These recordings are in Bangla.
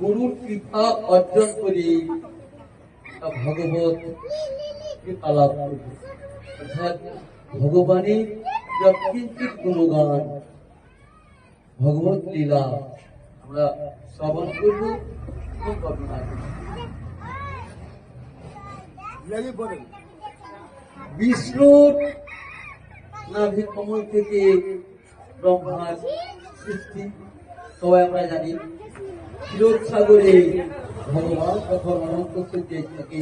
গুরুর কৃপা অর্জন করি ভগবত কৃপা লাভ করব, অর্থাৎ ভগবানের কিঞ্চিত গুণগান ভগবত লীলা আমরা শ্রবণ করব এবং বর্ণনা করব। বিষ্ণুর নাভি কমল থেকে ব্রহ্মার সৃষ্টি সবাই আমরা জানি। ক্ষীরোদ সাগরে ভগবান যখন অনন্ত সূর্যে থাকে,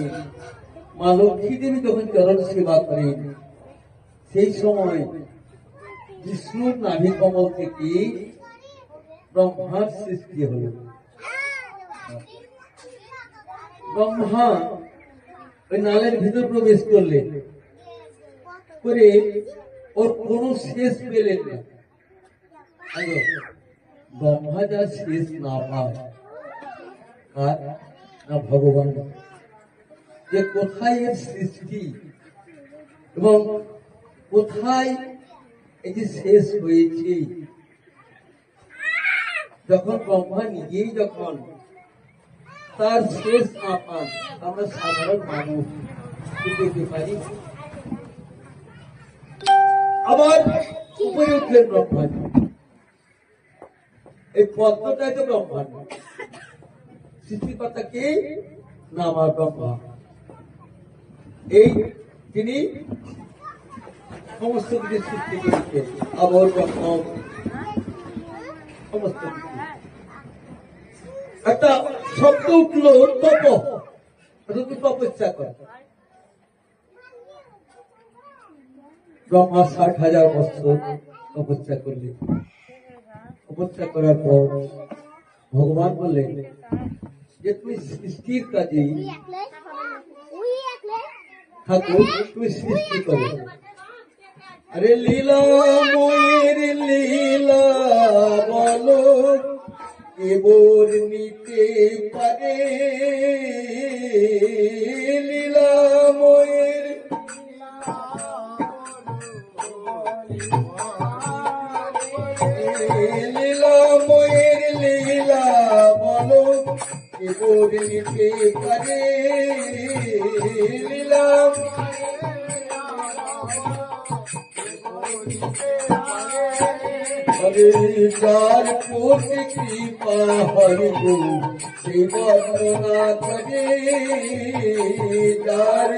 মা লক্ষ্মী দেবী যখন চরণ সেবা করেন, সেই সময় বিষ্ণুর নাভি কমল থেকে ব্রহ্মার সৃষ্টি হল। ব্রহ্মা ওই নালের ভিতর প্রবেশ করলেন, করে ওর কোন শেষ পেলেন না। ব্রহ্মা যা শেষ না পায়, আর না ভগবান, যে কোথায় এর সৃষ্টি এবং কোথায় এই যে শেষ হয়েছে। যখন ব্রহ্মা নিজেই যখন তার শেষ না পান, আমরা সাধারণ মানুষ পেতে পারি। আবার উপরে উঠলেন ব্রহ্মা, এই পদ্মটাই তো ব্রহ্মাণ্ড, সৃষ্টিকর্তা কে না আমার ব্রহ্মা। এই তিনি সমস্ত কিছু সৃষ্টি করেছেন, আবর ব্রহ্ম সমস্ত কিছু। একটা শব্দ উঠল তপ, তপস্যা করে। ব্রহ্মা ৬০,০০০ বছর তপস্যা করলেন। তপস্যা করার পর ভগবান বললেন যে তুমি সৃষ্টির কাজে ঠাকুর, তুমি সৃষ্টি করো। আরে লীলাময়ের লীলা বলো এবার নিতে পারে, লীলাময়ের লীলাময়ের লীলা বলো এবার নিতে পারে, লীলাম হরে যার প্রতি কৃপা হরি গো সে বর্ণনা করে, যার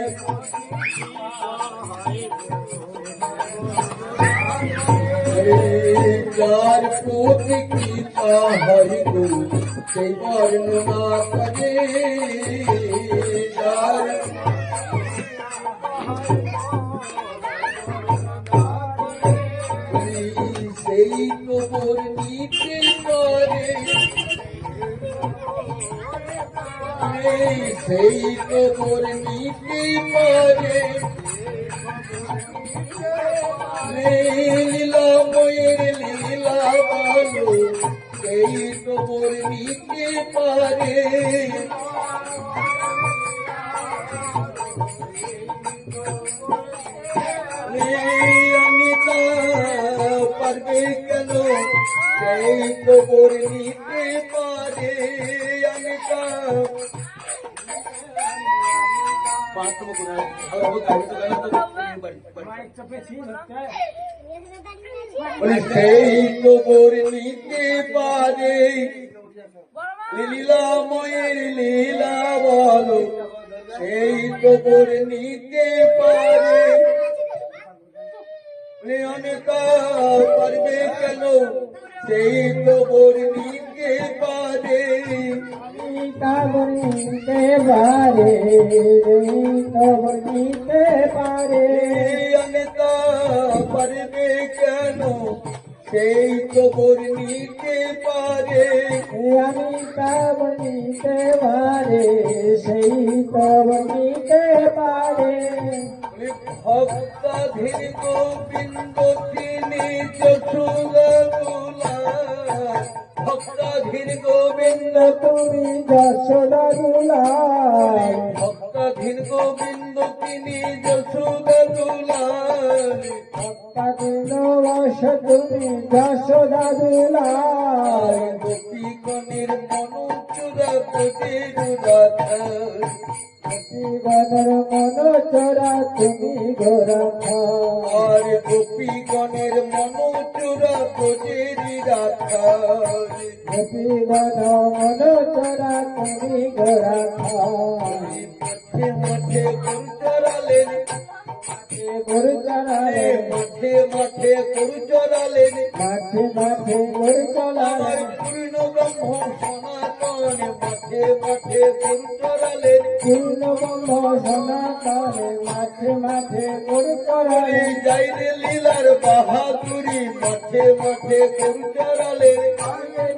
যার প্রতি কৃপা হরি গো সে বর্ণনা করে, যার সেই খবর নিতে পারে, সেই খবর নিতে পারে, লীলাময়ের লীলা বলো সেই খবর নিতে পারে, পারবে কেন সেই খবর নিতে পারে, সেই খবর নিতে পারে, লীলাময়ের লীলা বলো সেই খবর নিতে পারে, অনেকা পারবে কেন সেই খবর নিতে পারে, খবর নিতে পারে, খবর নিতে পারে, অনেকা পারবে কেন সেই খবর নিতে পারে, আমি খবর নিতে পারে, সেই খবর নিতে পারে, ভক্তাধীর গোবিন্দ তিনি যশোদা দুলাল, ভক্তাধীর গোবিন্দ তুমি যশোদা দুলাল, ভক্তাধীর গোবিন্দ তিনি যশোদা দুলাল, কাঁদিল বস তুমি যশোদা দুলাল, গোপীগণের মন চোরা তোদের রাধা, গোপীগণের মন চোরা তুমি গোরাধা, আর গোপীগণের মন চোরা তোদের রাধা, গোপীগণ মন চোরা তুমি গোরাধা, মাঠে মাঠে গরু চড়ালেন, গরু চড়ালে মাঠে মাঠে গরু চড়ালেন, মাঠে মাঠে গরু চড়ালে, আমার পূর্ণ ব্রহ্ম সনাতন মাঠে মাঠে গরু চড়ালেন, পূর্ণ ব্রহ্ম সনাতনে মাঠে মাঠে গরু চড়ালে, যাই রে লীলার বাহাদুরি মাঠে মাঠে গরু চড়ালেন,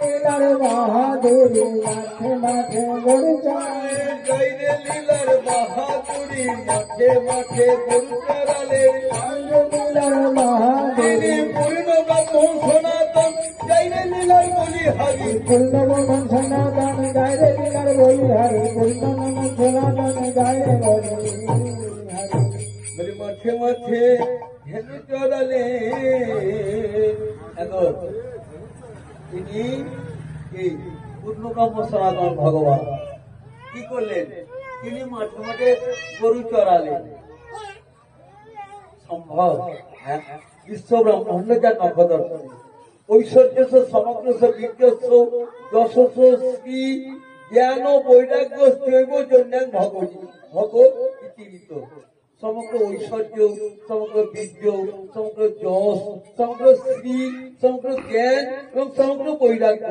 লীলার বাহাদুরি মাঠে মাঠে গরু চড়ালে, যাই রে লীলার বাহাদুরি মাঠে মাঠে গরু চড়ালেন, লীলার বাহাদুরি তিনি পূর্ণ ব্রহ্ম সনাতন যাই রে লীলার বলি হারি, পূর্ণ ব্রহ্ম সনাতন গায় রে লীলার বলি হরি, পূর্ণ ব্রহ্ম সনাতন গায় রে বলি হরি। বলি মাঠে মাঠে হেঁটে চড়ালেন, এখন তিনি এই পূর্ণ ব্রহ্ম সনাতন ভগবান কি করলেন, তিনি মাঠে মাঠে গরু চড়ালেন। সম্ভব? হ্যাঁ, বিশ্ব ব্রহ্মাণ্ড যা নক্ষত্র ঐশ্বর্য সমগ্র বিজ্ঞস্ব যশস্ব শ্রী জ্ঞান বৈরাগ্য জৈব জন্যাং ভগবতী ভগবত ইতিরিত সমগ্র ঐশ্বর্য, সমগ্র বীর্য, সমগ্র যশ, সমগ্র শ্রী, সমগ্র জ্ঞান এবং সমগ্র বৈরাগ্য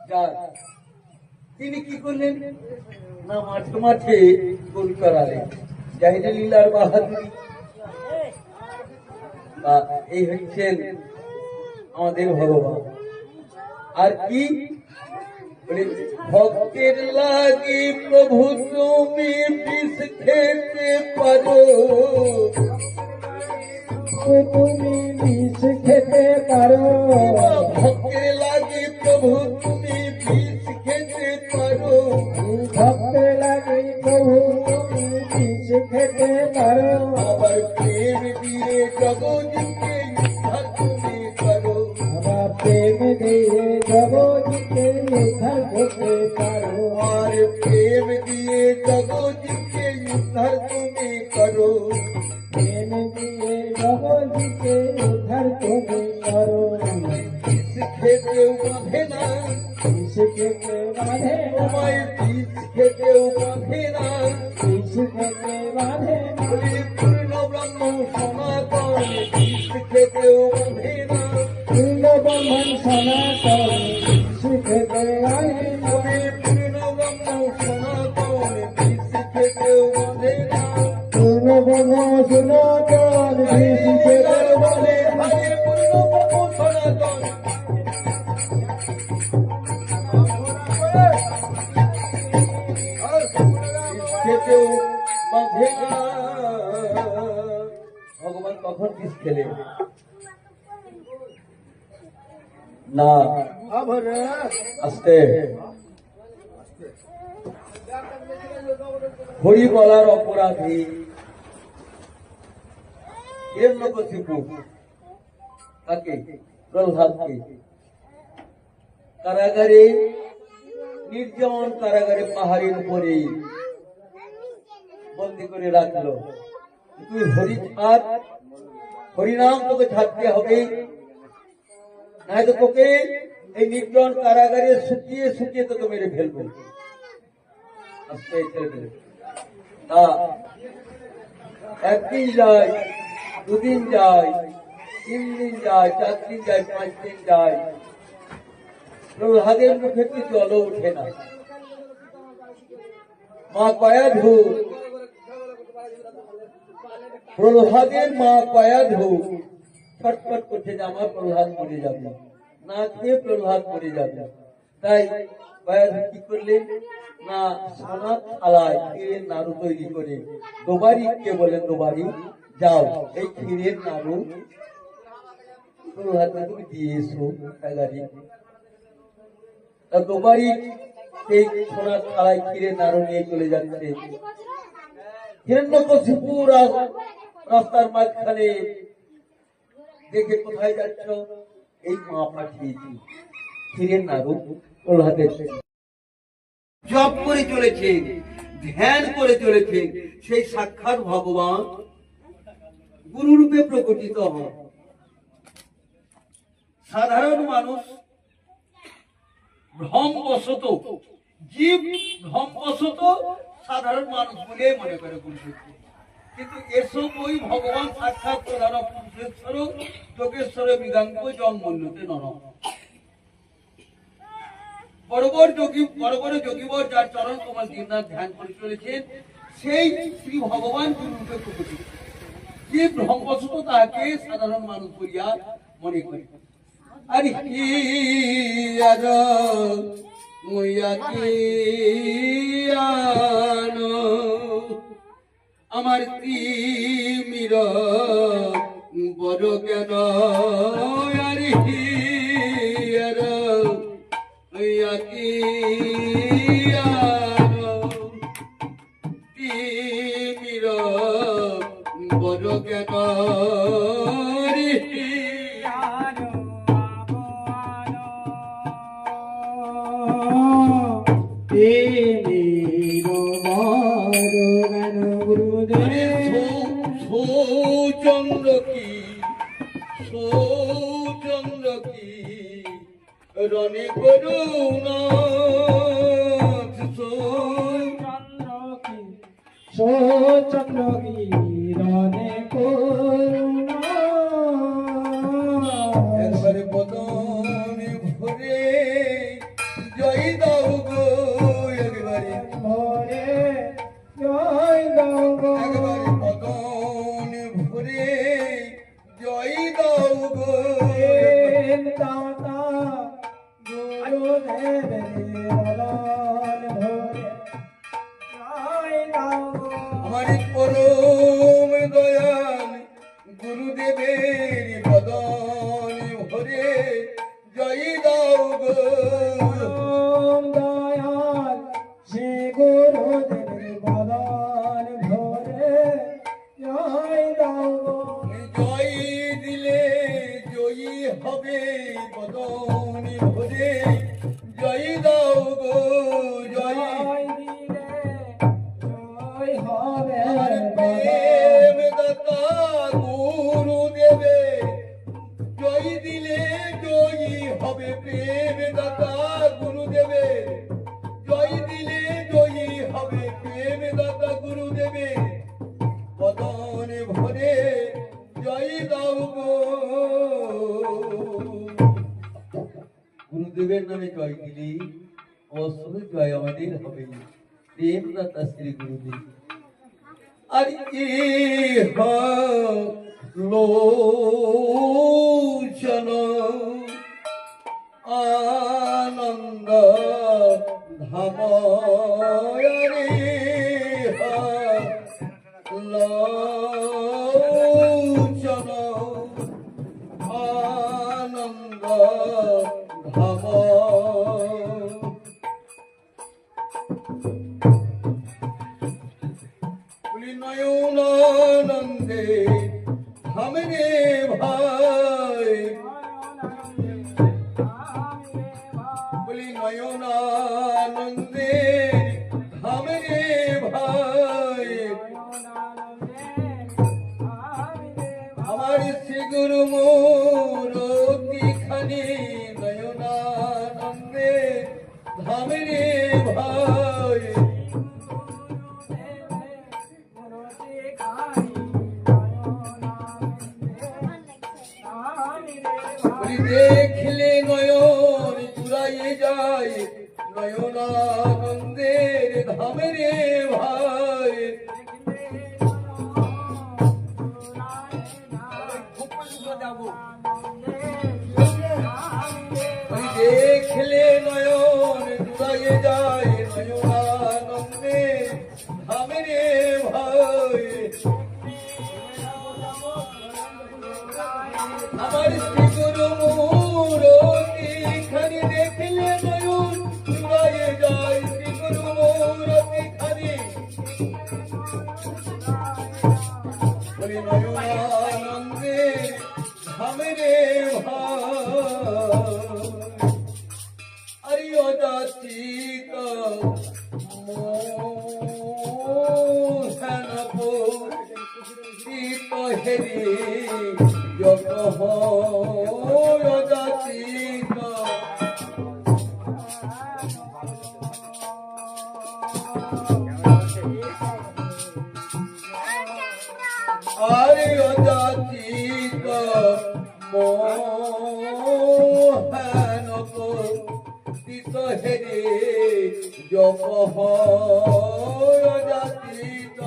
যার, তিনি কি করলেন না মাঠে মাঠে গরু চড়ালেন, জাহিদে লীলার বাহাদুরি। এই হচ্ছেন আমাদের ভগবান। আর কি বলে, ভক্তের লাগি প্রভু তুমি বিষ খেতে পারো, তুমি বিষ খেতে পারো, ভক্তের লাগি প্রভু তুমি বিষ খেতে পারো, ভক্তের লাগে প্রভু তুমি বিষ খেতে পারো, আবার প্রেম দিয়ে জগৎকে উদ্ধার তুমি করো, আবার প্রেম দিয়ে জগৎকে উদ্ধার করতে পারো, আর প্রেম দিয়ে জগৎকে উদ্ধার তুমি করো, প্রেম দিয়ে জগৎকে উদ্ধার তুমি করো, বিষ খেতেও বাঁধে না, বিষ খেতে বাঁধে না, তোমায় বিষ খেতেও বাঁধে না, বিষ খেতে বাঁধে না, বলি পূর্ণ ব্রহ্ম সনাতন বিষ খেতেও বাঁধে না, পূর্ণ ব্রহ্মণ সনাতন বিষ খেতে বাঁধে না, বলি পূর্ণ ব্রহ্ম সনাতন বিষ খেতেও বাঁধে না, পূর্ণ ব্রহ্ম সনাতন বিষ খেতে বাঁধে না, হরে পূর্ণ ব্রহ্ম সনাতন খেতেও বাঁধে না। ভগবান কখন বিষ খেলেন না, আস্তে হরি বলার অপরাধী হিরণ্যকশিপু তাকে প্রহ্লাদকে কারাগারে, নির্জন কারাগারে পাহাড়ের উপরে বন্দি করে রাখলো। তুই হরি ছাড়, হরিনাম তোকে ছাড়তে হবে, নাই তো তোকে এই নির্জন কারাগারে শুকিয়ে শুকিয়ে তোকে মেরে ফেলবো। আজকে ছেড়ে দিল না, একদিন যায়, দুদিন যায়, 3 দিন যায়, 4 দিন যায়, 5 দিন যায়, প্রহ্লাদের মুখে কি জল ওঠে না। মা পায়া ধু, প্রহ্লাদের মা পায়া ধু ছটফট করছে যে আমার প্রহ্লাদ মরে যাবে, না খেয়ে প্রহ্লাদ মরে যাবে। তাই পায়া ধু কি করলেন না সোনা থালায় ক্ষীরের নাড়ু তৈরি করে দোবারিকে বলেন, দোবারি যাও এই ক্ষীরের নাড়ু প্রহ্লাদকে তুমি দিয়ে এসো কারাগারে। দোবারি সেই সোনার থালায় ক্ষীরের নাড়ু নিয়ে চলে যাচ্ছে। হিরণ্যকশিপু রাস্তার মাঝখানে দেখে কোথায় যাচ্ছ? এই মা পাঠিয়েছি। ফিরে না রূপ প্রহ্লাদের জপ করে চলেছে, ধ্যান করে চলেছে, সেই সাক্ষাৎ ভগবান গুরুরূপে প্রকটিত হন। সাধারণ মানুষ ভ্রমবশত, জীব ভ্রমবশত সাধারণ মানুষ বলে মনে করে গুরুশক্তি, কিন্তু এসব ওই ভগবান সাক্ষাৎ প্রধান পুরুষেশ্বর যোগেশ্বর মৃগাঙ্গ জন্মন্যতে নর বড় বড় যোগীবর যার চরণ কমল দিনরাত ধ্যান করে চলেছেন, সেই শ্রী ভগবান গুরুরূপে প্রকটিত। যে ভ্রমবশত তাহাকে সাধারণ মানুষ বলিয়া মনে করে। আর আমার তিমির বড় জ্ঞান, আর তিমির বড় জ্ঞান সৌচন্দ্র কি রণে করুণা, চন্দ্র কি রণে করুণা, একবারে বদনে ভরে জয় দাও গো, একবারে ভরে জয় দাও গো, একবারে বদনে ভরে জয় দাও গো, দাতা গুরুদেবের বদন ভরে জয় দাও গো, আমার পরম দয়াল গুরুদেবের বদন ভরে জয় দাও গো, পরম দয়াল সে গুরুদেবের বদন ভরে জয় দাও গো, জয় দিলে জয়ী হবে বদন ভরে জয় দাও গো, জয় জয় দিলে জয় হবে আমার বদন, প্রেম দাতা গুরুদেবে জয় দিলে জয়ী হবে, প্রেম দাতা গুরুদেবে জয় দিলে জয়ী হবে, প্রেম দাতা গুরুদেবে বদন ভরে জয় দাও গো, গুরুদেবের নামে জয় দিলে অবশ্যই জয় আমাদের হবে, প্রেম দাতা শ্রী গুরুদেব। আর লোচন আনন্দ ধাম, লোচন আনন্দ ধাম, নয়নানন্দে ধামে ভাই, বলি নয়নানন্দে ধামে ভাই, আমার শ্রী গুরু মূরতি খানি নয়নানন্দে ধামে ভাই, দেখলে নয়ন জুড়াইয়ে যায় নয়নানন্দের ধামে রে ভাই, দেখলে নয়ন জুড়াইয়ে যায় নয়নানন্দের ধামে রে ভাই, আমার শ্রী গুরু মূরতি খানি দেখলে নয়ন জুড়াইয়ে যায়, শ্রী গুরু মূরতি খানি বলি নয়নানন্দে ধামে চিত মোহন চিত হেরি যত চিত আরে অজাচিত মোহন চিত হেরি যত অজাচিত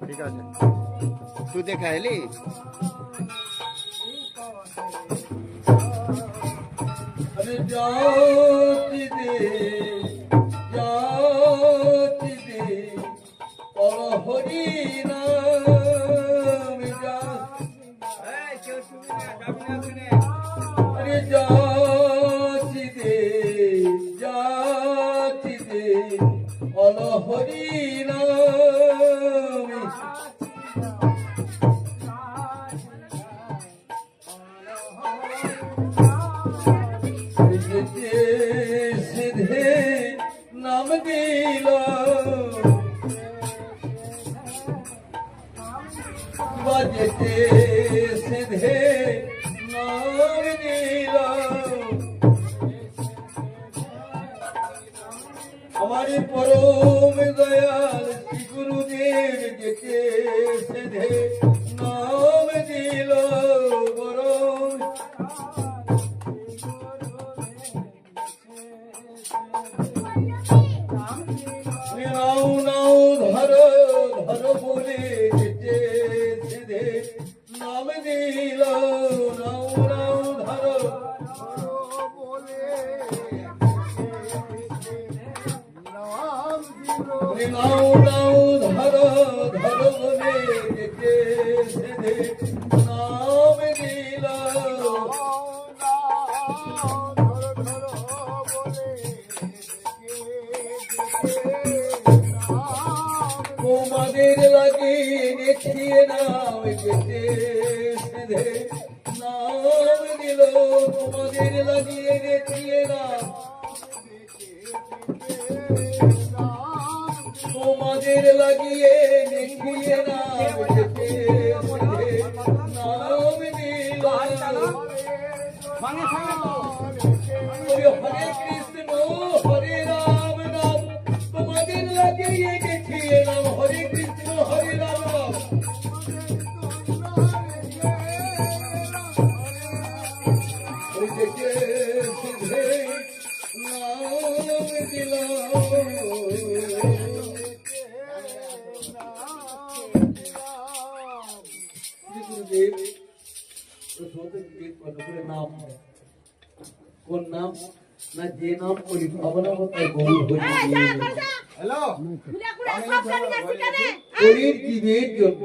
ঠিক আছে তুই দেখা এলি আরে জাতি দে হরি নাম আরে জাতি দে অল হরি নাম সিধে নাম দিল বাজতে সিধে নাম দিল আমার পরম দয়াল শ্রী গুরুদেব যেতে সিধে নাম দিল বরং নাও নাও ধর ধর বলে যেতে সিধে নাম দিল নাও নাও ধর নাও নাও ধর ধর বলে যেতে সিধে নাম দিল তোমাদের লাগিয়ে দেখিয়ে নাম যেতে সিধে নাম দিল তোমাদের লাগিয়ে দেখিয়ে নাম তোমাদের লাগিয়ে দেখিয়ে নাম যেতে সিধে নাম দিল হরে কৃষ্ণ হরে রাম নাম তোমাদের লাগিয়ে দেখিয়ে নাম হরে কৃষ্ণ হরে রাম নাম যেতে সিধে নাম দিল গুরুদেব নাম কোন নাম না যে নাম করি ভাবনা তাই বহু হ্যালো কলির জীবের জন্য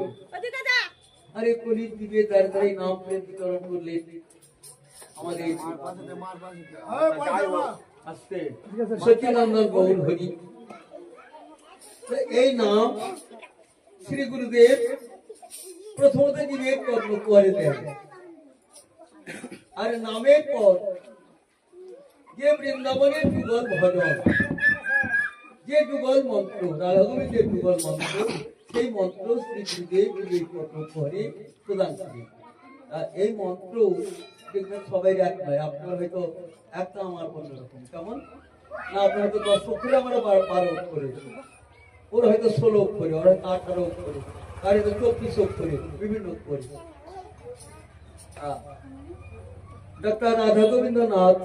আরে কলির জীবের দ্বারা দ্বারা নাম প্রেম বিতরণ করলেন আমাদের আসতে সচিনন্দন গৌর হরি এই নাম শ্রী গুরুদেব প্রথমত জীবের কর্ম করে দেন আর নামের পর যে বৃন্দাবনের যুগল ভজন যে যুগল মন্ত্র রাধাগোবিন্দের যুগল মন্ত্র সেই মন্ত্র শ্রী গুরুদেব জীবের কর্ম করে প্রদান করেন এই মন্ত্র দেখবেন সবাই এক নয় আপনার হয়তো একটা আমার অন্যরকম কেমন না আপনার হয়তো 10 অক্ষরে আমরা 12 অক্ষরে ওর হয়তো 16 অক্ষরে ওর হয়তো 18 অক্ষরে আর হয়তো 24 অক্ষরে বিভিন্ন অক্ষরে ডক্টর রাধা গোবিন্দনাথ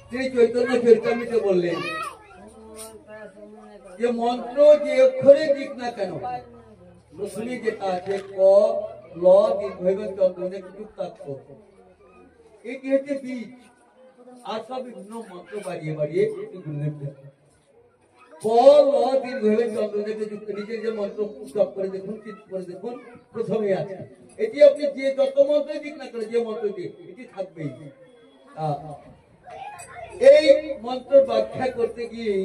তিনি চৈতন্য চরিতামৃতে বললেন যে মন্ত্র যে অক্ষরে দিক না কেন রসুলি যেটা আছে ক ল দীর্ঘ চন্দ্রনে যুক্তাক্ষ এটি হচ্ছে বীজ আর সব বিভিন্ন মন্ত্র বাড়িয়ে বাড়িয়ে গুরুদেব ক ল দীর্ঘ চন্দ্রনে যুক্ত নিজের যে মন্ত্র জপ করে দেখুন চিত করে দেখুন প্রথমে আছে এটি আপনি যে যত মন্ত্রই দিক না করে যে মন্ত্র দিয়ে এটি থাকবেই এই মন্ত্র ব্যাখ্যা করতে গিয়ে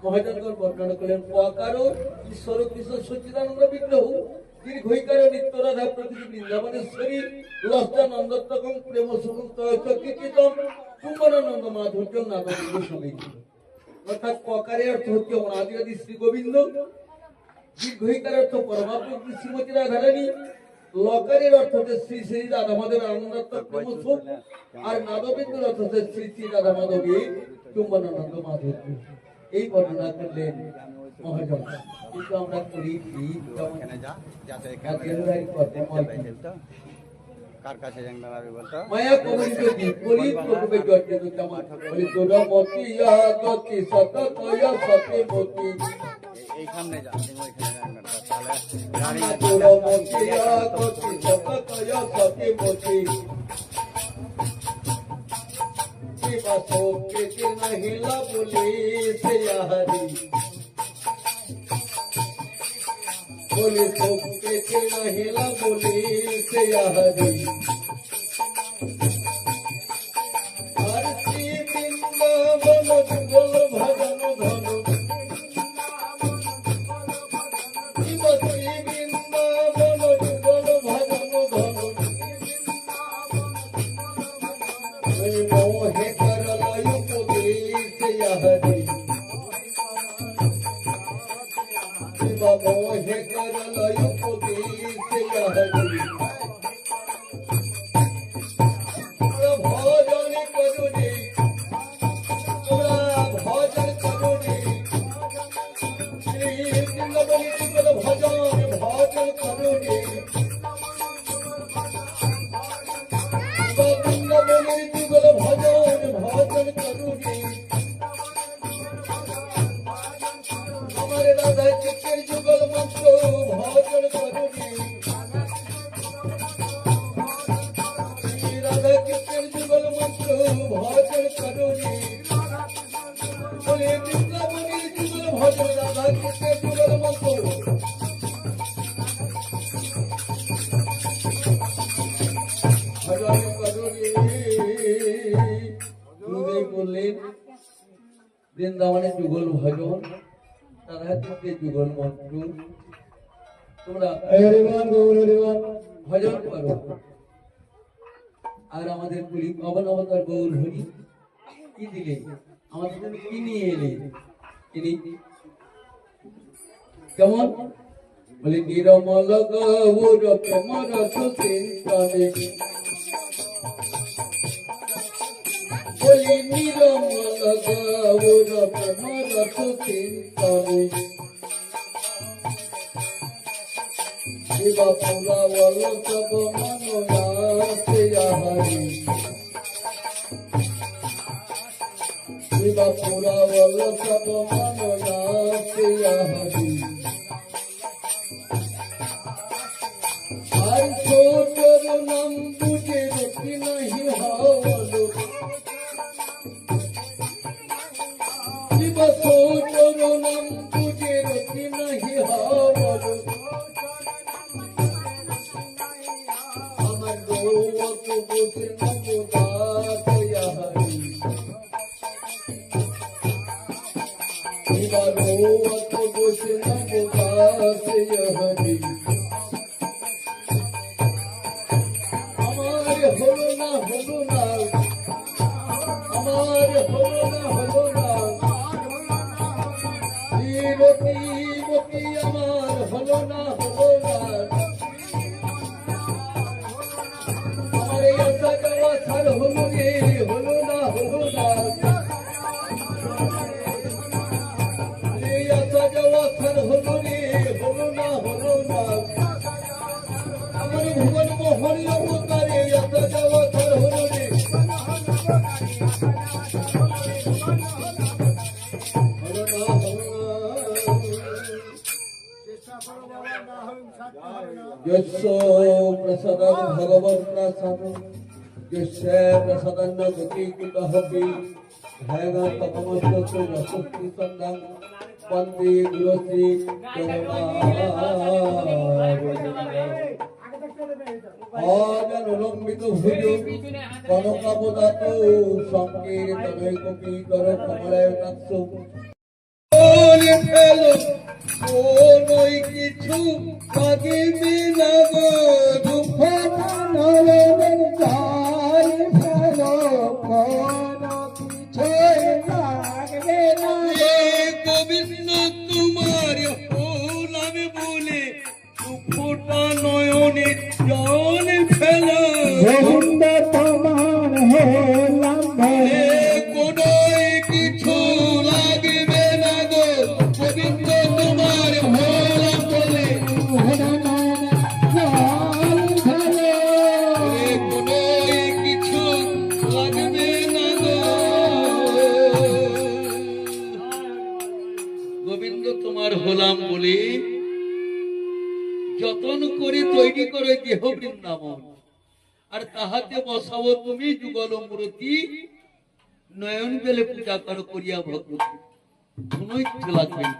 মহাজনগণ বর্ণনা করলেন পকারো ঈশ্বর কৃষ্ণ সচ্চিদানন্দ বিগ্রহ দীর্ঘৈকার নিত্য রাধা প্রকৃতি বৃন্দাবনেশ্বরী লজ্জানন্দত্তকং প্রেম সুখং তয়চকিতম চুম্বনানন্দ মাধুর্য নাদবিন্দু সঙ্গীত। অর্থাৎ ককারের অর্থ হচ্ছে অনাদিরাদি শ্রী গোবিন্দ, দীর্ঘৈকার অর্থ পরমাত্ম শ্রীমতী রাধারানী, লকারের অর্থ হচ্ছে শ্রী শ্রী রাধা মাধবের আনন্দাত্মক প্রেম সুখ, আর নাদবিন্দুর অর্থ হচ্ছে শ্রী শ্রী রাধা মাধবের চুম্বনানন্দ মাধুর্য। এই বর্ণনা করলেন মহাজন। কিন্তু আমরা করি কি যেমন এখানে যা যাতে আজকের কর্মময় কার কাছে জানবে বলতো মায়া কবলিত দ্বীপ কলি প্রকৃপে জর্জিত কেমন বলি তোরমতি গতি সততয় সত্যমতি এই সামনে যা তুমি ওইখানে জানবে তাহলে তোরমতি গতি সততয় সত্যমতি বাসো কে নাহিলা বলি সে হরি बोले सोके के नहिला बोले से हरि आरती वृंदावन जुगल भजन धन श्रीमती वृंदावन जुगल भजन धन मोहे कर लय बोले से हरि मोहे कर लय उपदेश हरि भजन करो रे भजन करो रे श्री वृंदावन जुगल भजन भजन करो रे वृंदावन जुगल भजन भजन करो रे हमारे राधा चित्तेर जुगल मंत्र भजन करो रे राधा चित्तेर जुगल मंत्र भजन करो रे बोले वृंदावनेर जुगल भजन राधा चित्तेर जुगल मंत्र भजन करो रे गुरुदेव बोललेन वृंदावनेर जुगल भजन রাধা চিত্তের যুগল মন্ত্র তোমরা হরিবল গৌর হরিবল ভজন করো। আর আমাদের পুরী পবন অবতার গৌর হরি কি দিলে আমাদের জন্য কি নিয়ে এলে তিনি কেমন বলে নিরমল গৌর প্রেমর সুচিন্তনে বলি নিরমল গৌর প্রেমর সুচিন্তনে শিবা পুরাবল সব মনোয়াসে হরি শিবা পুরাবল সব মনোয়াসে হরি আর ছোটর নাম বুঝে রুটি নাহি হলো শিব ছোটর নাম বুঝে রুটি নাহি হলো আমার রৌত বসে নবদাত হরি শিবা রৌত বসে নবদাত হরি আমার হলো না আমার হলো না রতি মতি আমার হলো না আমার আসা যাওয়া ছাড় হলো রে হলো না এই আসা যাওয়া ছাড় হলো রে হলো না আমার ভুবন মোহন অবতারে আসা যাওয়া ছাড় হলো রে यस्य प्रसादं भगवन् प्रसादं यस्य प्रसादं गति कुतहपि भयगतमस्तु रसुस्ति सन्दं वन्दे गुरुश्री अजनुलम्बित भुज कनकावदात संकीर्तनैकपीकर कमलायताक्षु ফেলো কোনোই কিছু লাগিবে না গো দুঃখ নয়নের জল ফেলো কোনো কিছুই লাগবে না এ গোবিন্দ তোমার হলাম বলে দুঃখটা নয়নের জল ফেলো গোবিন্দ তোমার হলাম এ কোনোই কিছু লাগবে না গো গোবিন্দ তোমার হলাম বলে এ কোনোই কিছু লাগবে না গো গোবিন্দ তোমার হলাম বলে যতন করে তৈরি করে দেহ বৃন্দাবন আর তাহাতে বসাবো তুমি যুগল মূর্তি নয়ন বেলে পূজা করো করিয়া ভগবতী কোনো ইচ্ছে লাগবে না।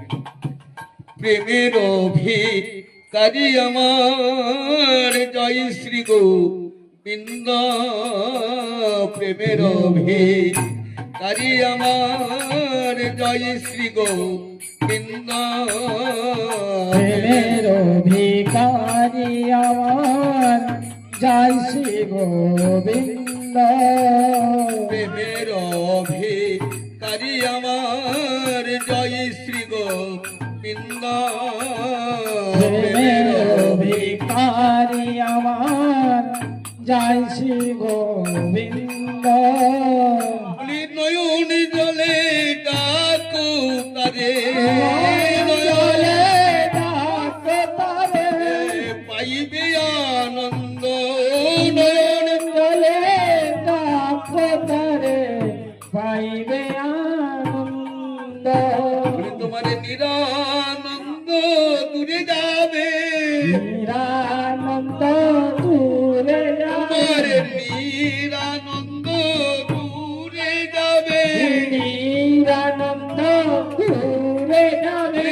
প্রেমের অভিকারী আমার জয় শ্রী গোবিন্দ প্রেমের অভিকারী আমার জয় শ্রী গোবিন্দ প্রেমের ভিখারি আমার জয় শ্রী গোবিন্দ প্রেমের অভিকারী আমার জয় শ্রী গোবিন্দ প্রেমের ভিখারি আমার জয় শ্রী গোবিন্দ বলি নয়ন জলে ডাকো তারে জলে ডাকে তারে পাইবে আনন্দ নয়ন জলে ডাকে তারে পাইবে আনন্দ বলি তোমার নিরানন্দ দূরে যাবে নিরানন্দ দূরে যাবে তোমার নিরানন্দ দূরে যাবে নিরানন্দ দূরে যাবে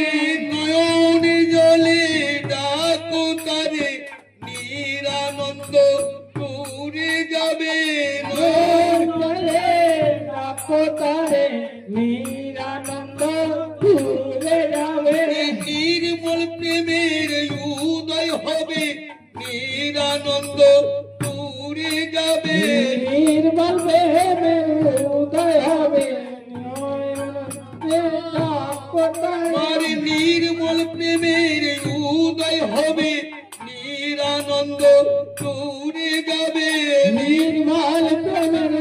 নয়ন জলে ডাকো তারে নিরানন্দ দূরে যাবে জলে ডাকো তারে নিরানন্দ দূরে যাবে নির্মল প্রেমের উদয় হবে নিরানন্দ দূরে যাবে নির্মল প্রেমে উদয় হবে ডাকো তারে আর নির্মল প্রেমের উদয় হবে নিরানন্দ দূরে যাবে নির্মল প্রেমের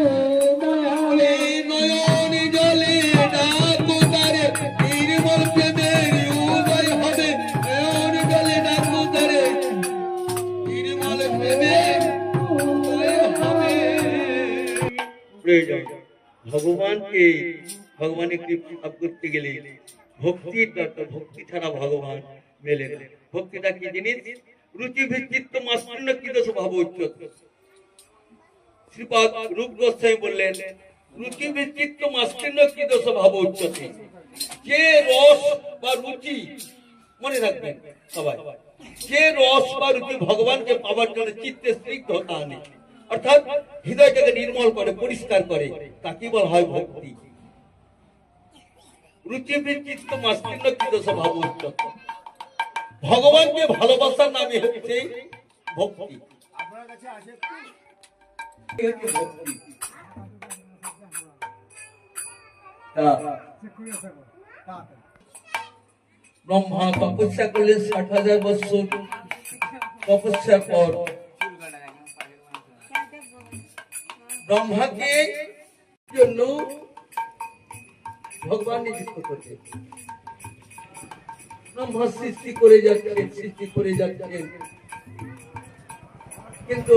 উদয় হবে নয়ন জলে ডাকো তারে নির্মল প্রেমের উদয় হবে নয়ন জলে ডাকো তারে নির্মল প্রেমের উদয় হবে প্রয়োজন ভগবানকে ভগবানের কৃপা লাভ করতে গেলে ভক্তির দরকার ভক্তি ছাড়া ভগবান মেলে না ভক্তিটা কি জিনিস রুচি ভিত্তিত্ব মাস্টান্ন কি দোষ ভাব উচ্চত শ্রীপাদ রূপ গোস্বামী বললেন রুচি ভিত্তিত্ব মাস্টান্ন কি দোষ ভাব উচ্চতে যে রস বা রুচি মনে রাখবেন সবাই যে রস বা রুচি ভগবানকে পাওয়ার জন্য চিত্তে স্নিগ্ধ তা নেই অর্থাৎ হৃদয়টাকে নির্মল করে পরিষ্কার করে তাকে বলা হয় ভক্তি রুচি ভিত্তিত্ব মাস্টান্ন কি দোষ ভাব উচ্চত ভগবানকে ভালোবাসার নামে হচ্ছে ভক্তি এই হচ্ছে ভক্তি ব্রহ্মা তপস্যা করলেন 60,000 বছর তপস্যার পর ব্রহ্মাকে জন্য ভগবান নিযুক্ত করছেন ব্রহ্মা সৃষ্টি করে যাচ্ছেন কিন্তু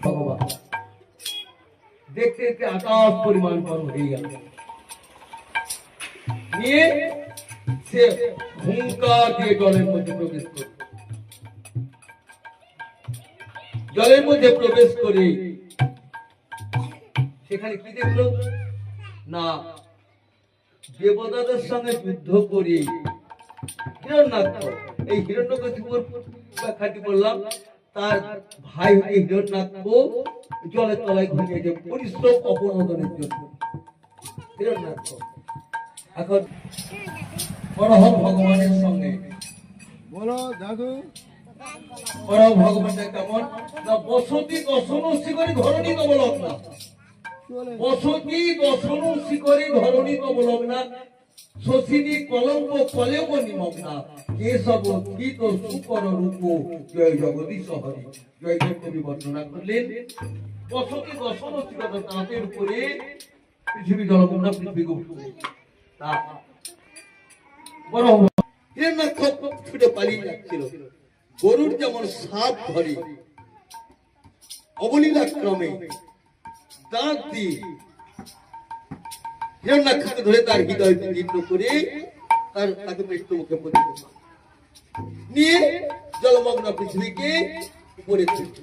ভগবান দেখতে দেখতে আকাশ পরিমাণ কর্ম হয়ে গেল নিয়ে সে হুঙ্কার দিয়ে জলের মধ্যে প্রবেশ করে সেখানে কি দেখলো না দেবতাদের সঙ্গে যুদ্ধ করে হিরণ্যাক্ষ এই হিরণ্যকশিপুর ব্যাখ্যাটি বললাম তার ভাই হয়ে হিরণ্যাক্ষ জলের তলায় ঘুমিয়ে যে পরিশ্রম অপনোদনের জন্য হিরণ্যাক্ষ এখন পরম ভগবানের সঙ্গে বলো দাদু পরম ভগবানটা কেমন না বসতি দর্শন শিকরি ধরণী কবলক না বসতি দর্শন শিকরি ধরণী কবলক না শশিনী কলঙ্ক কলেব নিমগ্না কেশব গীত সুকর রূপ জয় জগদীশ হরি জয় কবি বর্ণনা করলেন বসতি দর্শন শিকর তাঁতের উপরে পৃথিবী জলপূর্ণ পৃথিবী তা বড় হিরণ্যাক্ষ ছুটে পালিয়ে যাচ্ছিল গরুর যেমন সাপ ধরে অবলীলাক্রমে দাঁত দিয়ে হিরণ্যাক্ষকে ধরে তার হৃদয় বিদীর্ণ করে তাকে মৃত্যুমুখে পতিত নিয়ে জলমগ্ন পৃথিবীকে উপরে তুলছে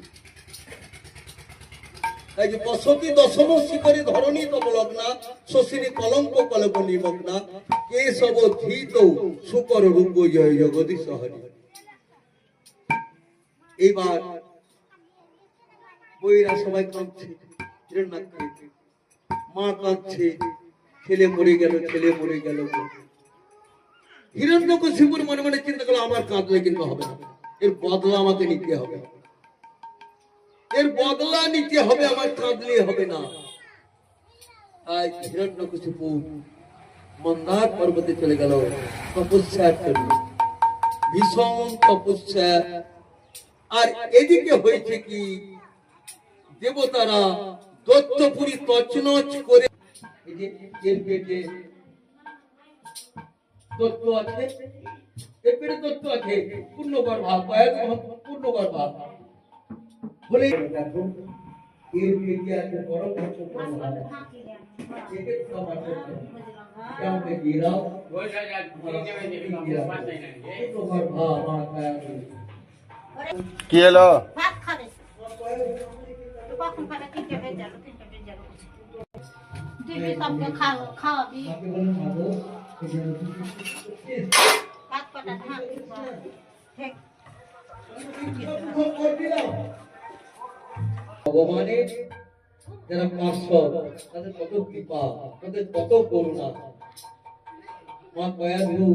তাই যে বসতি দশন শিকরে ধরণী তবলগ্না শশিনী কলঙ্ক কলব নিমগ্না কেশব ধৃত শুকর রূপ জয় জগদীশ হরি। এইবার বইরা সবাই কাঁদছে হিরণ্যাক্ষে মা কাঁদছে ছেলে মরে গেল ছেলে মরে গেল হিরণ্যকশিপুর মনে মনে চিন্তা করলো আমার কাঁদলে কিন্তু হবে না এর বদলা আমাকে নিতে হবে এর বদলা নিতে হবে আমার কাঁদলে হবে না তাই হিরণ্যকশিপু মন্দার পর্বতে চলে গেল তপস্যার জন্য ভীষণ তপস্যা আর এদিকে হয়েছে কি দেবতারা দত্তপুরী তছনছ করে এর পেটে দত্ত আছে এর পেটে দত্ত আছে পূর্ণ গর্ভা পূর্ণ গর্ভা বলে দেখো এর পেটে আছে বড় কি এলো ভাত খাবে তো কখন খাবে তিনটে বেজে গেল দিবি সবকে খাওয়াবি ভাত কটা ঢাক ঠিক ভগবানের যারা পার্শ্বদ তাদের কত কৃপা তাদের কত করুণা মা কয়াধু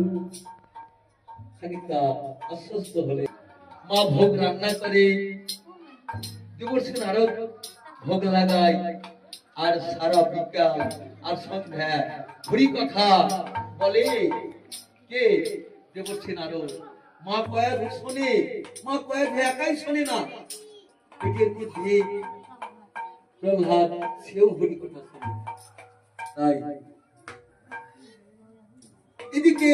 খানিকটা আশ্বস্ত হলে মা ভোগ রান্না করে দেবর্ষী নারদ ভোগ লাগায় আর সারা বিকাল আর সন্ধ্যা হরি কথা বলে কে দেবর্ষী নারদ মা কয়াধু শোনে মা কয়াধু একাই শোনে না পেটের মধ্যে প্রহ্লাদ সেও হরি কথা শোনে তাই এদিকে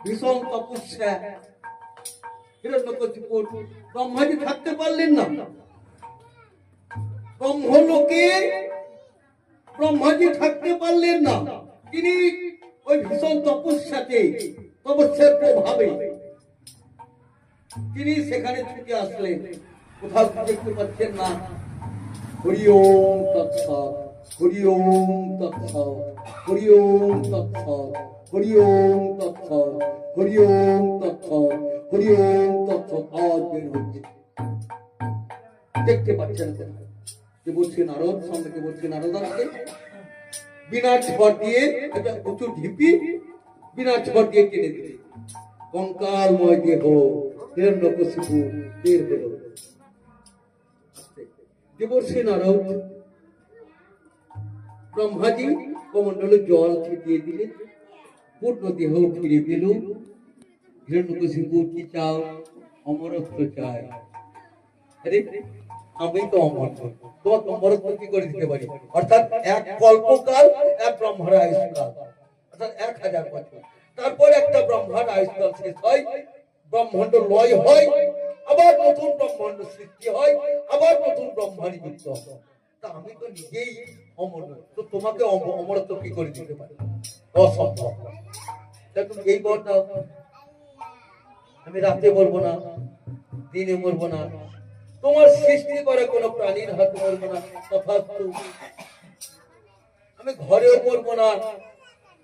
ভীষণ তপস্যা হিরণ্যকশিপুর ব্রহ্মাজি থাকতে পারলেন না ব্রহ্মলোকে ব্রহ্মাজি থাকতে পারলেন না তিনি ওই ভীষণ তপস্যাতে তপস্যার প্রভাবে তিনি সেখানে ছুটে আসলেন কোথাও দেখতে পাচ্ছেন না হরি ওম তৎসৎ হরি ওম তৎসৎ হরি ওম তৎসৎ হরি ওম তৎসৎ হরি ওম তৎসৎ হরি ওম তৎসৎ আওয়াজ বের হচ্ছে দেখতে পাচ্ছেন যে বলছে নারদ সঙ্গে বলছে নারদ আসছে বিনা ঝড় দিয়ে একটা প্রচুর ঢিপি বিনা ঝড় দিয়ে টেনে দিলে কঙ্কালময় দেহ হিরণ্যকশিপু বের হলো দেবর্ষী নারদ ব্রহ্মাজি কমণ্ডলে জল ছিটিয়ে দিলেন পূর্ণ দেহ ফিরে পেল হিরণ্যকশিপু কি চাও অমরত্ব চাই আরে আমি তো অমর তোমার অমরত্ব কি করে দিতে পারি অর্থাৎ এক কল্পকাল এক ব্রহ্মার আয়ুষ্কাল অর্থাৎ 1000 বছর তারপর একটা ব্রহ্মার আয়ুষ্কাল শেষ হয় ব্রহ্মাণ্ড লয় হয় আবার নতুন ব্রহ্মাণ্ড সৃষ্টি হয় আবার নতুন ব্রহ্মাণ্ডি যুক্ত হয় তা আমি তো নিজেই অমর নই তো তোমাকে অমরত্ব কি করে দিতে পারি অসম্ভব দেখুন এই বরটা আমি রাতে মরবো না দিনে মরবো না তোমার সৃষ্টি করা কোনো প্রাণীর হাতে মরবো না তথাস্তু আমি ঘরেও মরবো না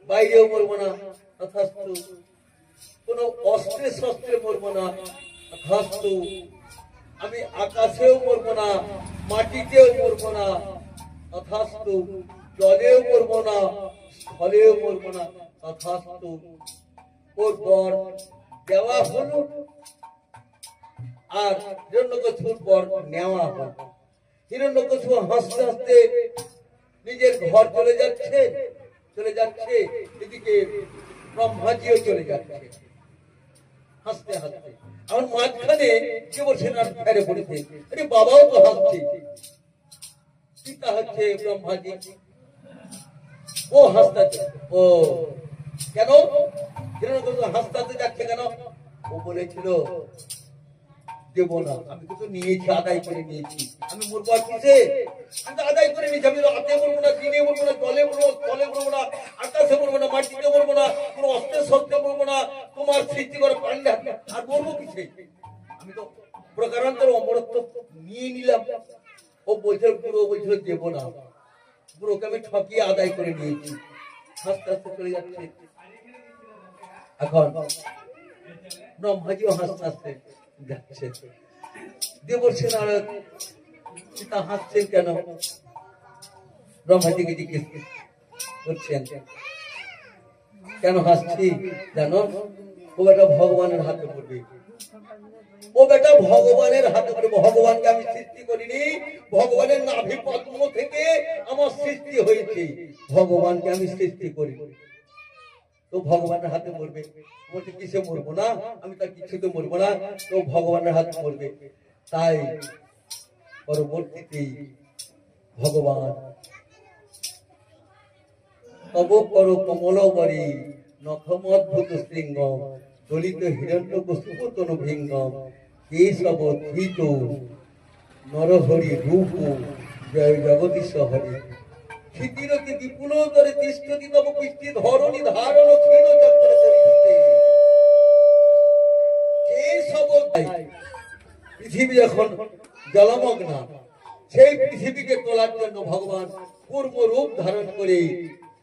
বাইরেও মরবো না তথাস্তু কোন অস্ত্রে শস্ত্রে মরবো না তথাস্তু আমি আকাশেও মরবো না মাটিতেও মরবো না তথাস্তু জলেও মরবো না, স্থলেও মরবো না। তথাস্তু। ওর বর দেওয়া হলো, আর হিরণ্যকশিপুর বর নেওয়া হলো। হিরণ্যকশিপু হাসতে হাসতে নিজের ঘর চলে যাচ্ছে, এদিকে ব্রহ্মাজিও চলে যাচ্ছে হাসতে হাসতে। আমার মাঝখানে দেবসেনার ফেরে পড়েছে। আরে বাবাও তো হাসছে, পিতা হচ্ছে ব্রহ্মাজি, ও হাসতে। ও কেন হিরণ্যকশিপু হাসতে যাচ্ছে কেন? ও বলেছিল দেব না, আমি কিন্তু নিয়েছি, আদায় করে নিয়েছি। আমি মরবো আর কিসে? আমি তো আদায় করে নিয়েছি। আমি রাতে মরবো না, দিনে মরবো না, জলে মরবো, স্থলে মরবো না, আকাশে মরবো না, মাটিতে মরবো না, কোনো অস্ত্রে শস্ত্রে মরবো না, তোমার সৃষ্টি করে পারলে আর মরবো কিসে? আমি তো প্রকারান্তর অমরত্ব নিয়ে নিলাম। ও বলছিল, পুরো বলছিল দেব না, পুরোকে আমি ঠকিয়ে আদায় করে নিয়েছি। হাসতে হাসতে চলে যাচ্ছে। এখন ব্রহ্মাজিও হাসতে হাসতে যাচ্ছে। দেবর্ষি নারদ পিতা হাসছেন কেন? ব্রহ্মাজিকে জিজ্ঞেস করছেন, কেন হাসছি জানো? ও বেটা ভগবানের হাতে পড়বে, ও বেটা ভগবানের হাতে পড়বে। ভগবানকে আমি সৃষ্টি করিনি, ভগবানের নাভি পদ্ম থেকে আমার সৃষ্টি হয়েছে, ভগবানকে আমি সৃষ্টি করি। তো ভগবানের হাতে মরবে। বলছে কিসে মরবো না, আমি তার কিছুতে মরবো না, তো ভগবানের হাতে মরবে। তাই পরবর্তীতেই ভগবান তব কর কমলবরী নখমদ্ভুত শৃঙ্গ দলিত হিরণ্যকশিপু তনু ভৃঙ্গম কেশব ধৃত নরহরি রূপ জয় জগদীশ হরি ক্ষিতিরতি বিপুলতরে তিষ্ঠতি তব পৃষ্টি ধরণী ধারণ ক্ষীণ চক্র করিতে। কেশব, পৃথিবী যখন জলমগ্না, সেই পৃথিবীকে তোলার জন্য ভগবান পূর্ব রূপ ধারণ করে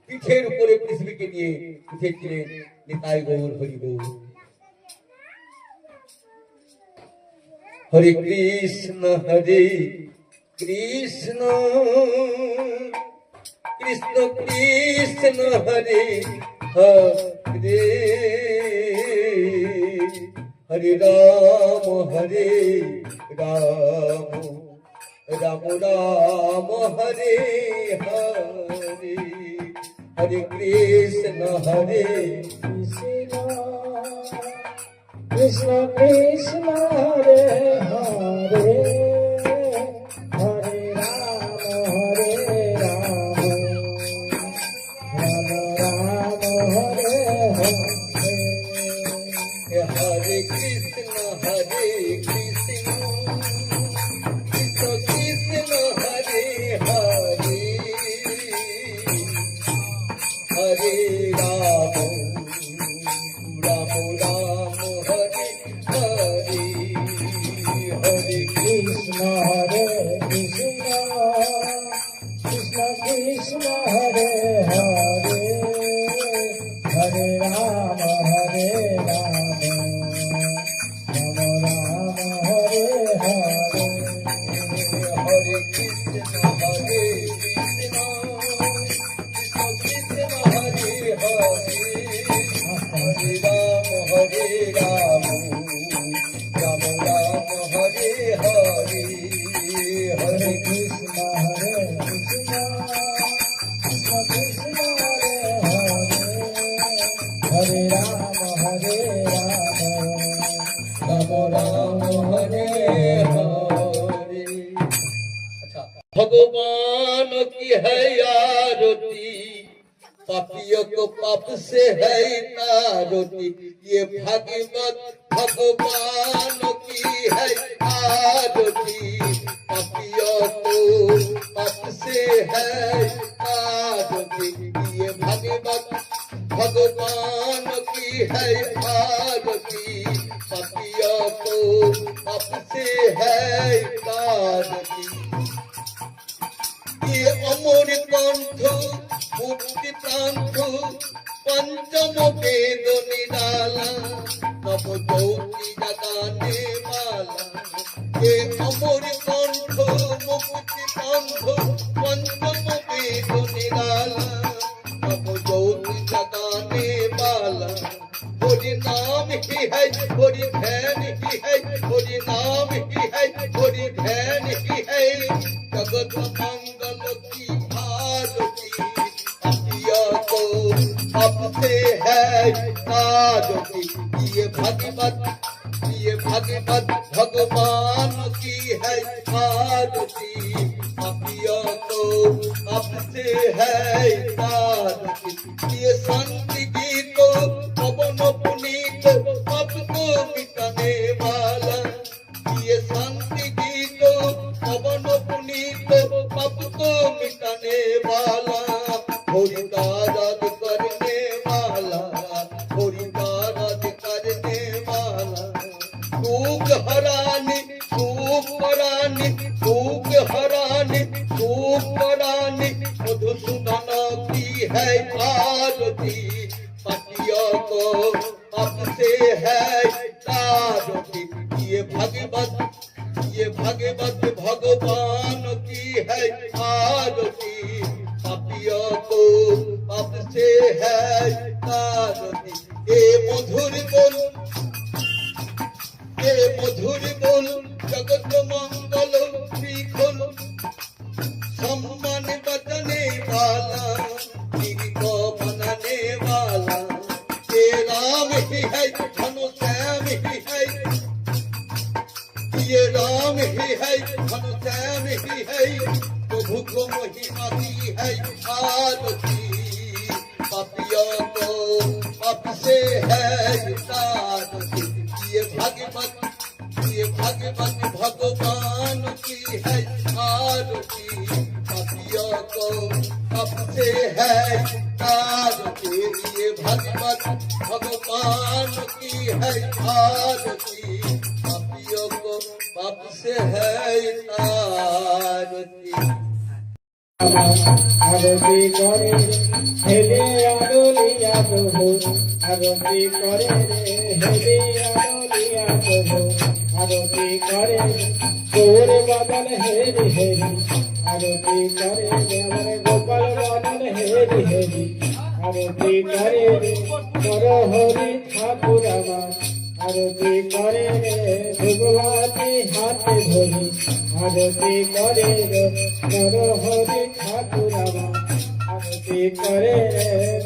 পিঠের উপরে পৃথিবীকে নিয়ে উঠেছিলেন। নিতাই গৌর হরি গৌর। হরে কৃষ্ণ কৃষ্ণ কৃষ্ণ কৃষ্ণ হরে হরে, হরে রাম রাম রাম হরে হরে, হরে কৃষ্ণ কৃষ্ণ কৃষ্ণ হরে হরে, হরে রাম রাম রাম হরে হরে, হরে কৃষ্ণ কৃষ্ণ কৃষ্ণ হরে হরে, হরে রাম রাম রাম হরে হরে, হরে কৃষ্ণ হরে কৃষ্ণ কৃষ্ণ কৃষ্ণ হরে হরে, হরে রাম রাম রাম হরে হরে, হরে কৃষ্ণ কৃষ্ণ কৃষ্ণ হরে হরে, হরে রাম রাম রাম হরে হরে, হরে কৃষ্ণ হরে কৃষ্ণ কৃষ্ণ কৃষ্ণ হরে হরে, হরে রাম রাম হরে হরে। अच्छा, भगवान की है आरती, पापियों को पाप से है तारती। ये भागवत भगवान की है आरती, पापियों को पाप से है तारती। ये भागवत भगवान की है आरती, पापियों को पाप से है तारती। ये अमर कंठ मुक्ति प्रांत पंचम वेद निराला, नव ज्योति जगाने वाला। ये अमर कंठ मुक्ति प्रांत पंचम वेद निराला सब ज्योति जगाने वाला हरि नाम ही है हरि ध्यान ही है हरि नाम ही है हरि ध्यान ही है जगत मंगल की आरती अतिया को अब से है आरती ये भगवत भगवान की है आरती अतिया को अब से है आरती ये संत गीत पवन पुनीत पाप को मिटाने वाला ये संत गीत पवन पुनीत पाप को मिटाने वाला हरि का राज करने वाला हरि का राज करने वाला दुख हरानी सुख परानी दुख हरानी सुख परानी मधुसूदन की है आरती पतिया को अब से है आरती ये भगवत भगवान की है आरती पतिया को अब से है आरती ये मधुर बोल जगत मंगल श्रीखोल सम्मान बचने वाला को बनाने वाला ये राम ही है धनुश्याम ही है ये राम ही है धनुश्याम ही है प्रभु को महिमा की है आरती पापिया को पाप से है आरती ये भगवत भगवान की है आरती पापिया को अब से है आरती ये भगवत भगवान की है आरती पापिया को अब से है आरती आरती करे हेले आलोलिया प्रभु आरती करे हेले आलोलिया प्रभु आरती करे गोर बदन हेरी हेरी आरती करे देवर गोपाल बदन हेरी हेरी आरती करे कर हरि ठाकुर आरती करे भगवती हाथ धोरी आरती करे कर हरि ठाकुर आरती करे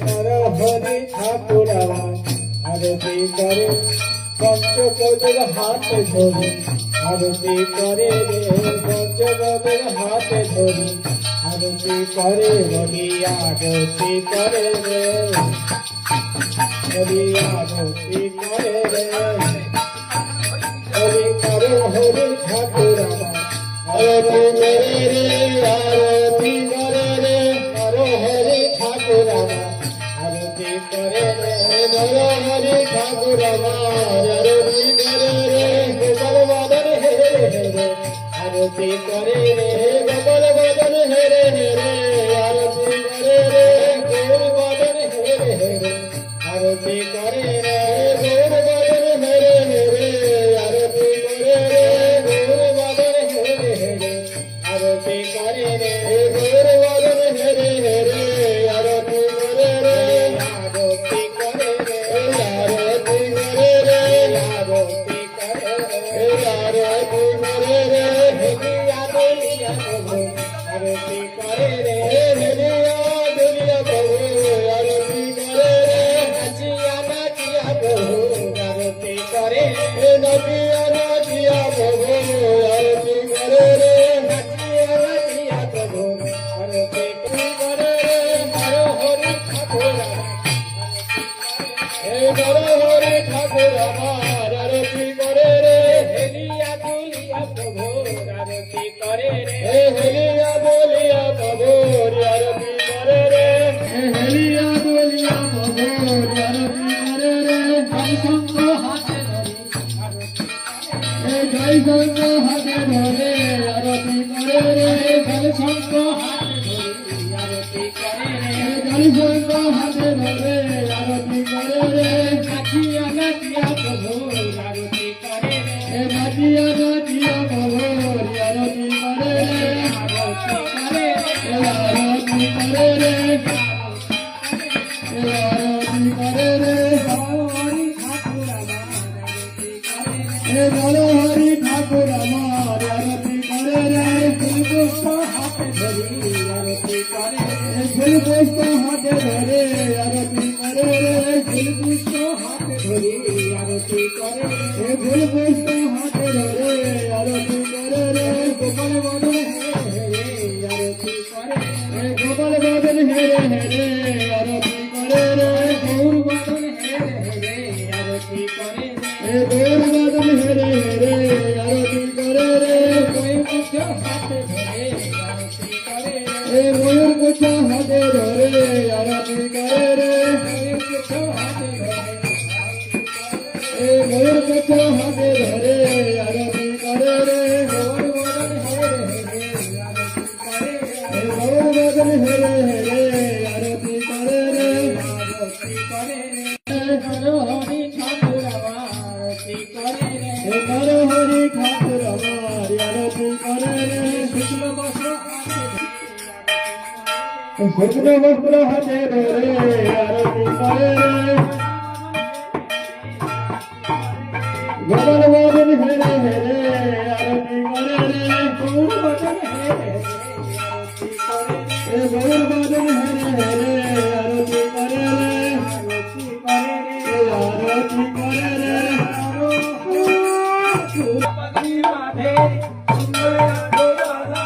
कर हरि ठाकुर आरती करे पंचपदर हाथ धोरी आरती करे पंचपदर हाथ धोरी आरती करे बड़ी आरती करे बड़ी आरती करे हरि करो हरि ठाकुर आरती करे आरती करे करो हरि ठाकुर आरती करे करो हरि ठाकुर आरती करे गोपाल बदन हेरे हेरे आरती करे गोपाल बदन हेरे हेरे आरती करे गोर बदन हेरे हेरे आरती करे गोर बदन हेरे हेरे आरती करे गोर बदन हेरे हेरे आरती करे गोर बदन हेरे हेरे आरती करे आरती करे आरती करे आरती करे आरती करे हेलिया बोलिया प्रभु आरती करे हेलिया बोलिया प्रभु आरती करे नचिया नचिया प्रभु आरती करे नचिया नचिया प्रभु आरती करे नचिया नचिया प्रभु आरती करे हरो हरि ठाकुर हरो हरि ठाकुर आरती करे हेलिया बोलिया प्रभु आरती करे हेलिया बोलिया प्रभु आरती करे हेलिया बोलिया प्रभु आरती करे जय संग हाथे धरी आरती करे जय संग हाथे धरी आरती करे जय संग हाथे धरे आरती करे नाचिया नाचिया प्रभु आरती करे नाचिया नाचिया प्रभु आरती करे आरती करे ফুল পুষ্প হাতে ধরে আরতি করে রে ফুল পুষ্প হাতে ধরে আরতি করে রে ফুল পুষ্প হাতে ধরে আরতি করে রে গোপাল বদন হেরে আরতি করে রে গোপাল বদন হেরে হেরে আরতি করে রে গৌর বদন হেরে হেরে আরতি করে রে গৌর বদন হেরে হেরে আরতি করে রে ময়ূর মুখ হাতে ধরে আরতি করে রে ময়ূর মুখ হাতে ধরে আরতি করে রে ময়ূর মুখ হাতে ধরে ময়ূর মুখ হাতে ধরে আরতি করে রে গৌর বদন হেরে হেরে আরতি করে রে গৌর বদন হেরে হেরে আরতি করে রে আরতি করে রে হরি ঠাকুর আমার আরতি করে রে হরি ঠাকুর আমার আরতি করে রে শুক্ল বস্ত্র হাতে ধরে আরতি করে রে গোপাল বদন হেরে হেরে আরতি করে রে গৌর বদন হেরে আরতি করে রে গৌর বদন হেরে হেরে আরতি করে রে আরতি করে রে আরতি করে রে সুরপতি মাধে সুন্দর আলোবালা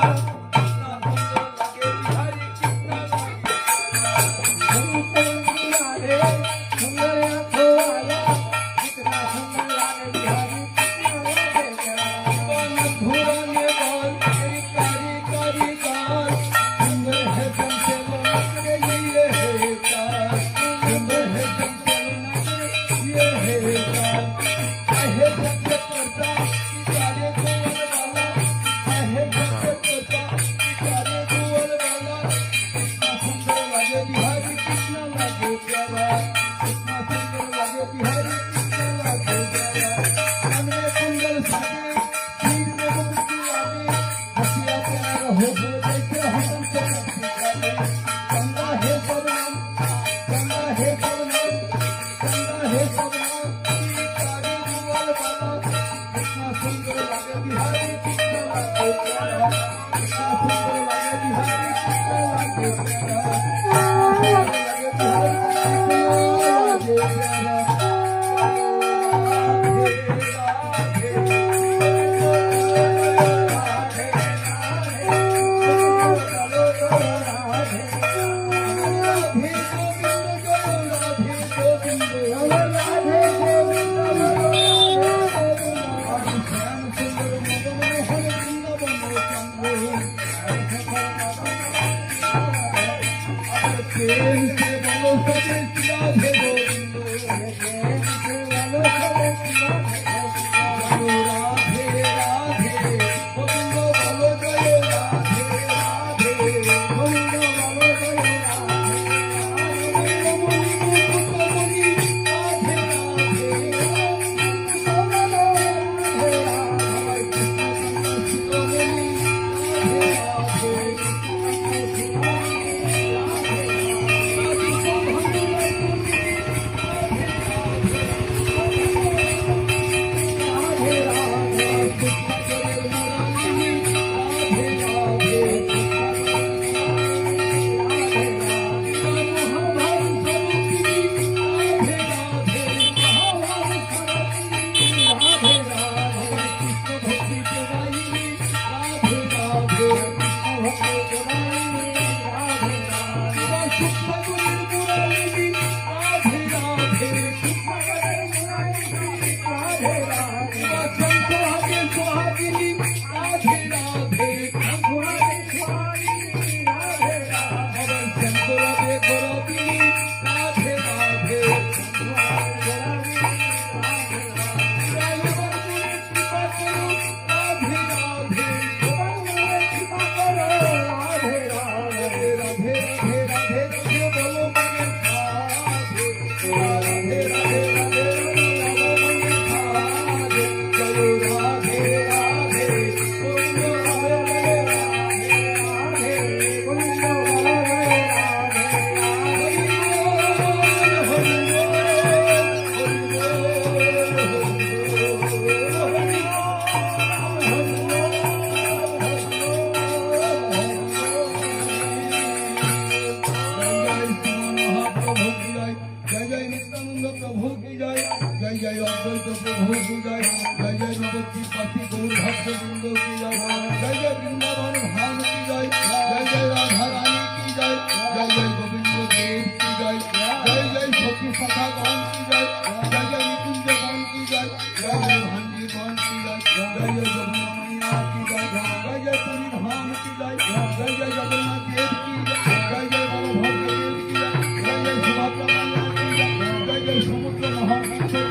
प्रभु की जय जय जय नवद्वीप पति गौर भक्त वृंद की जय जय जय वृंदावन धाम की जय जय जय राधा रानी की जय जय जय गोविंद देव की जय जय जय सखी सखा गण की जय जय जय निकुंज गण की जय जय जय भांजी गण की जय जय जय जमुना मैया की जय जय जय पुरी धाम की जय जय जय जगन्नाथ देव की जय जय जय बलभद्र देव की जय जय जय सुभद्रा मैया की जय जय जय समुद्र महापुरुष की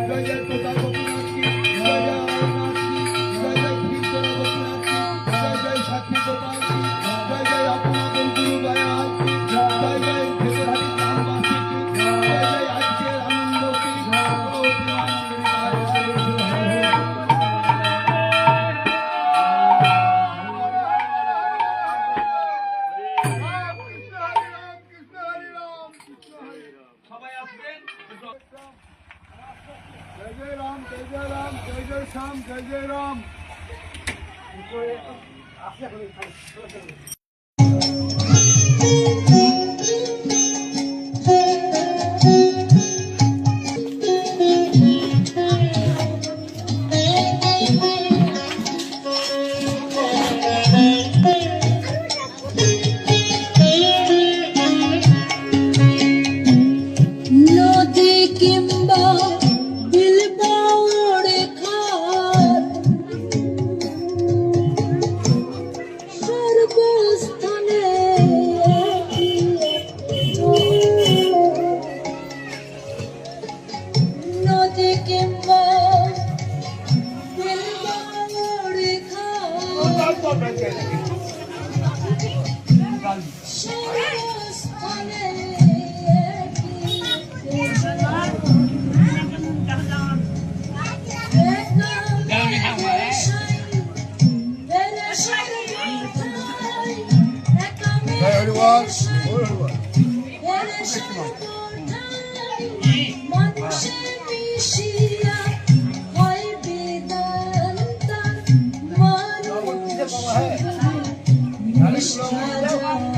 जय जय तोता गोपीनाथ की जय जय अमरनाथ की जय जय खीर गोपीनाथ की जय जय साथी गोपाल की जय जय अपना गुरु दयाल की जय जय खेतहरी ग्रामवासी की जय जय आज के आनंद की ओ जय जय राम जय जय राम जय जय श्याम जय जय राम নদী কিংবা বিলবাউড়ে খাত সর্বস্থানে নদী কিংবা বিলবাউড়ে খাত সর্বস্থানে মানুষ